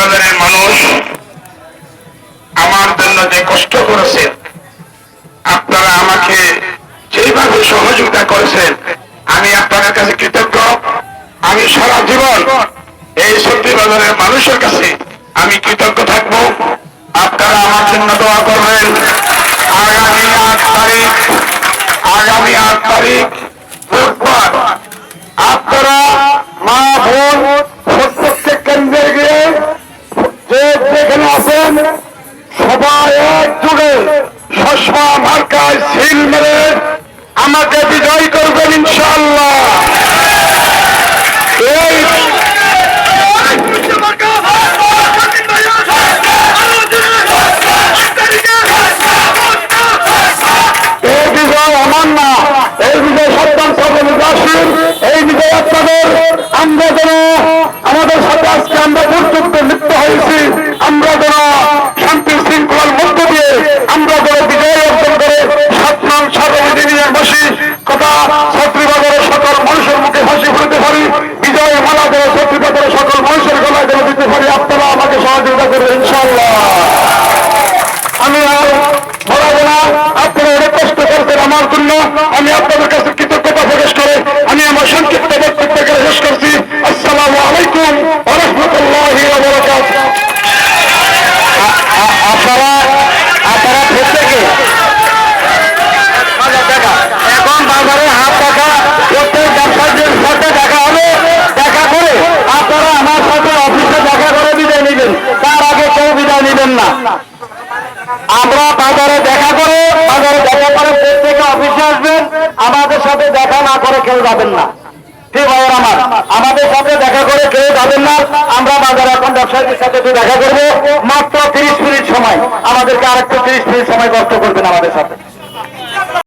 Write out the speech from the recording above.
বাজারের মানুষ আমার জন্য যে কষ্ট করেছেন, আপনারা আমাকে যেভাবে সহযোগিতা করেছেন, আমি আপনাদের কাছে কৃতজ্ঞ। আমি সারা জীবন এই সবজি বাজারের মানুষের কাছে আমি কৃতজ্ঞ থাকবো। আপনারা আমার জন্য দোয়া করবেন। আগামী 8 তারিখ বুধবার আপনারা মা বোন প্রত্যেক কেন্দ্রে গিয়ে যেখানে আছেন সবাই একযোগে চশমা মার্কায় সিল মেরে আমাকে বিজয় করবেন ইনশাআল্লাহ। এই বিজয় আমার না, এই বিজয় সন্তান সর্বনির্বাসীর, এই বিজয় আপনাদের। আমরা যেন আমাদের সাথে আজকে আমরা দুর্যোগে লিপ্ত হয়েছি, আমরা যেন শান্তি শৃঙ্খলার মধ্য দিয়ে আমরা যেন বিজয় অর্জন করে 7 নং সর্বনির্বাসী কথা ছাত্রীবাজারের সকল মানুষের মুখে হাসি ফুটতে পারি, বিজয় মালা যেন ছাত্রীবাজারের সকল মানুষের গলায় যেন দিতে পারি। আপনারা আমাকে সহযোগিতা করবেন ইনশাআল্লাহ। আমি আর বলাবো না, আপনারা অনেক কষ্ট করছেন আমার জন্য। আমি আপনাদের কাছে কৃতজ্ঞতা প্রকাশ করে আমি আমার সংক্ষিপ্ত বক্তব্যকে শেষ করছি। আসসালামু আলাইকুম ওয়া রাহমাতুল্লাহি ওয়া বারাকাতুহু। আপনারা প্রত্যেকে এখন বাজারে হাত দেখা প্রত্যেক ব্যবসায়ীদের সাথে দেখা হবে। দেখা করে আপনারা আমার সাথে অফিসে দেখা করে বিদায় নেবেন, তার আগে কেউ বিদায় নেবেন না। আমরা বাজারে দেখা করে প্রত্যেকে অফিসে আসবেন, আমাদের সাথে দেখা না করে কেউ যাবেন না। ঠিক ভাই আমার, আমাদের সাথে দেখা করে কেউ যাবেন না। আমরা বাজারে এখন ব্যবসায়ীদের সাথে দেখা করবো, মাত্র 30 মিনিট সময়, আমাদেরকে আরেকটু 30 মিনিট সময় কষ্ট করবেন আমাদের সাথে।